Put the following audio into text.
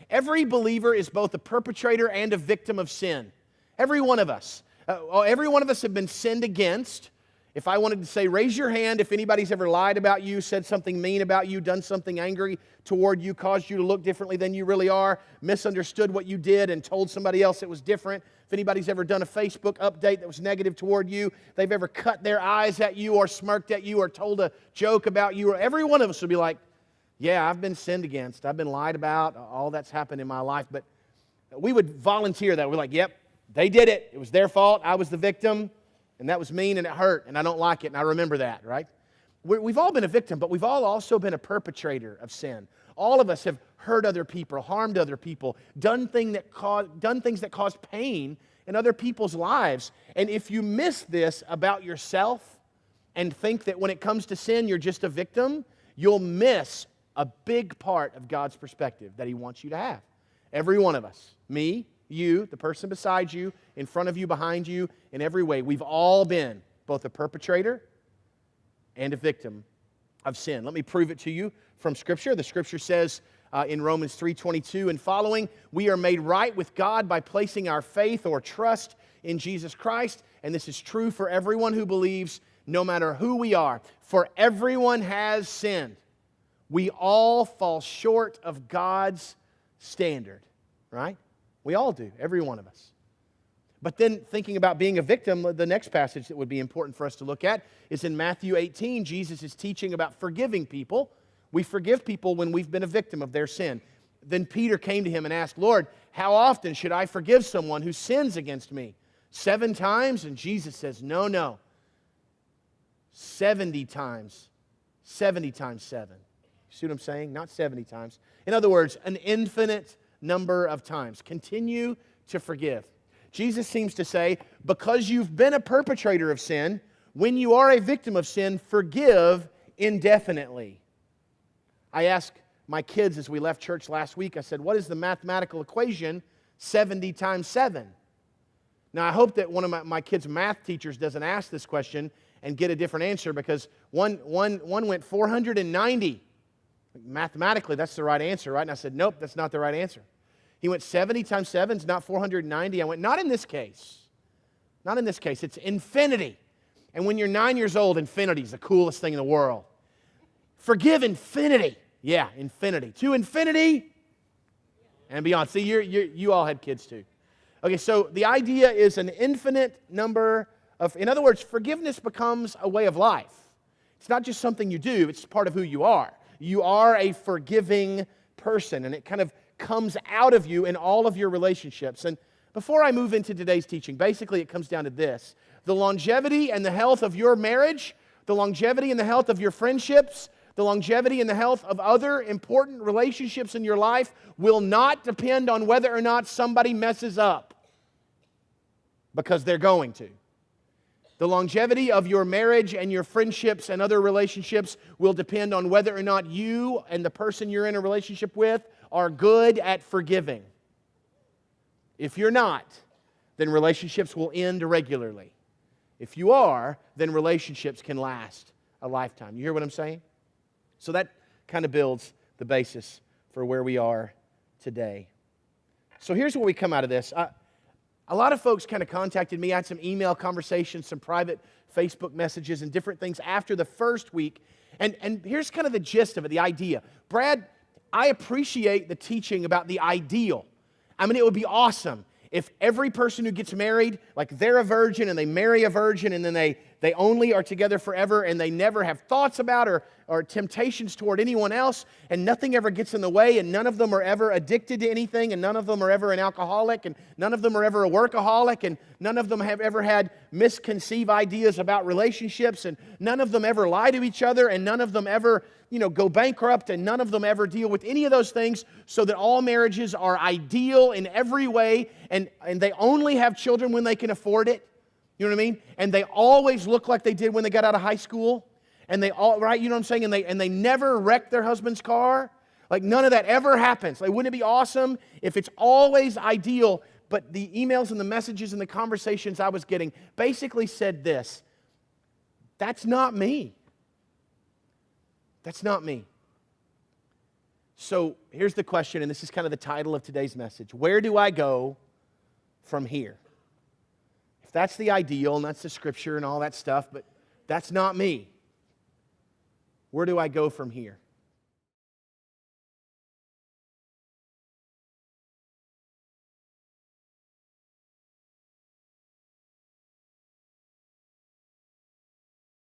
Every believer is both a perpetrator and a victim of sin. Every one of us. Every one of us have been sinned against. If I wanted to say, raise your hand if anybody's ever lied about you, said something mean about you, done something angry toward you, caused you to look differently than you really are, misunderstood what you did and told somebody else it was different. If anybody's ever done a Facebook update that was negative toward you, they've ever cut their eyes at you or smirked at you or told a joke about you, or every one of us would be like, yeah, I've been sinned against. I've been lied about. All that's happened in my life. But we would volunteer that. We're like, yep, they did it. It was their fault. I was the victim. And that was mean and it hurt. And I don't like it. And I remember that, right? We've all been a victim, but we've all also been a perpetrator of sin. All of us have hurt other people, harmed other people, done things that caused pain in other people's lives. And if you miss this about yourself and think that when it comes to sin, you're just a victim, you'll miss a big part of God's perspective that He wants you to have. Every one of us, me, you, the person beside you, in front of you, behind you, in every way, we've all been both a perpetrator and a victim of sin. Let me prove it to you from Scripture. The Scripture says in Romans 3:22 and following, we are made right with God by placing our faith or trust in Jesus Christ. And this is true for everyone who believes, no matter who we are. For everyone has sinned. We all fall short of God's standard, right? We all do, every one of us. But then thinking about being a victim, the next passage that would be important for us to look at is in Matthew 18. Jesus is teaching about forgiving people. We forgive people when we've been a victim of their sin. Then Peter came to Him and asked, Lord, how often should I forgive someone who sins against me? 7 times? And Jesus says, no. 70 times. 70 times 7. You see what I'm saying? Not 70 times. In other words, an infinite number of times. Continue to forgive. Jesus seems to say, because you've been a perpetrator of sin, when you are a victim of sin, forgive indefinitely. I asked my kids as we left church last week, I said, what is the mathematical equation 70 times 7? Now, I hope that one of my kids' math teachers doesn't ask this question and get a different answer, because one went 490. Mathematically, that's the right answer, right? And I said, nope, that's not the right answer. He went 70 times 7 is not 490. I went, not in this case. Not in this case. It's infinity. And when you're 9 years old, infinity is the coolest thing in the world. Forgive infinity. Yeah, infinity. To infinity and beyond. See, you all had kids too. Okay, so the idea is an infinite number of, in other words, forgiveness becomes a way of life. It's not just something you do, it's part of who you are. You are a forgiving person, and it kind of comes out of you in all of your relationships. And before I move into today's teaching, basically it comes down to this. The longevity and the health of your marriage, the longevity and the health of your friendships, the longevity and the health of other important relationships in your life will not depend on whether or not somebody messes up, because they're going to. The longevity of your marriage and your friendships and other relationships will depend on whether or not you and the person you're in a relationship with are good at forgiving. If you're not, then relationships will end regularly. If you are, then relationships can last a lifetime. You hear what I'm saying? So that kind of builds the basis for where we are today. So here's what we come out of this. A lot of folks kind of contacted me. I had some email conversations, some private Facebook messages, and different things after the first week. And here's kind of the gist of it, the idea. Brad, I appreciate the teaching about the ideal. I mean, it would be awesome if every person who gets married, like they're a virgin and they marry a virgin and then they only are together forever and they never have thoughts about or temptations toward anyone else, and nothing ever gets in the way, and none of them are ever addicted to anything, and none of them are ever an alcoholic, and none of them are ever a workaholic, and none of them have ever had misconceived ideas about relationships, and none of them ever lie to each other, and none of them ever go bankrupt, and none of them ever deal with any of those things, so that all marriages are ideal in every way, and they only have children when they can afford it. You know what I mean? And they always look like they did when they got out of high school. And they all, right, you know what I'm saying? And they never wreck their husband's car. Like, none of that ever happens. Like, wouldn't it be awesome if it's always ideal? But the emails and the messages and the conversations I was getting basically said this: that's not me. That's not me. So here's the question, and this is kind of the title of today's message. Where do I go from here? If that's the ideal, and that's the scripture and all that stuff, but that's not me. Where do I go from here?